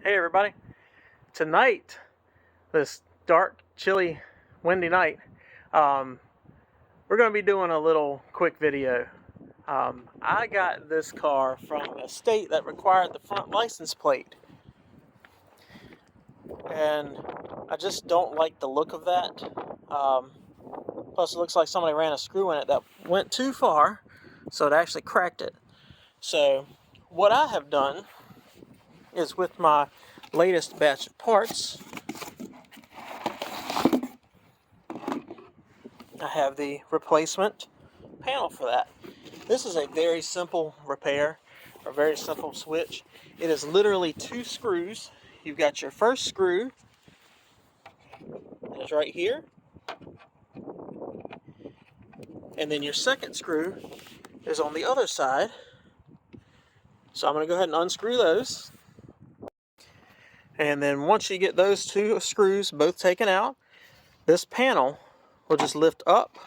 Hey everybody, tonight, this dark, chilly, windy night, we're going to be doing a little quick video. I got this car from a state that required the front license plate, and I just don't like the look of that. Plus it looks like somebody ran a screw in it that went too far, so it actually cracked it. So what I have done is, with my latest batch of parts, I have the replacement panel for that. This is a very simple repair, or very simple switch. It is literally 2 screws. You've got your first screw, that is right here, and then your second screw is on the other side. So I'm going to go ahead and unscrew those. And then once you get those 2 screws both taken out, this panel will just lift up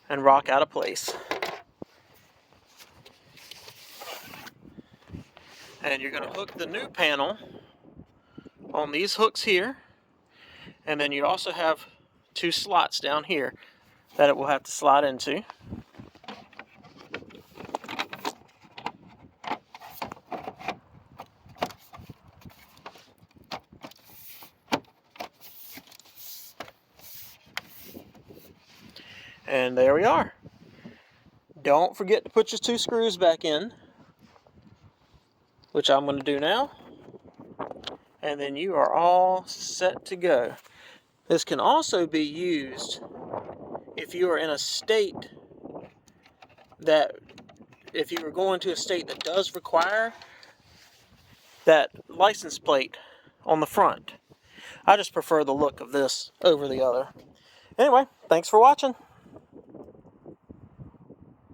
and rock out of place. And you're going to hook the new panel on these hooks here, and then you also have 2 slots down here that it will have to slide into. And there we are. Don't forget to put your 2 screws back in, which I'm going to do now. And then you are all set to go. This can also be used if you are in a state that, if you are going to a state that does require that license plate on the front. I just prefer the look of this over the other. Anyway, thanks for watching.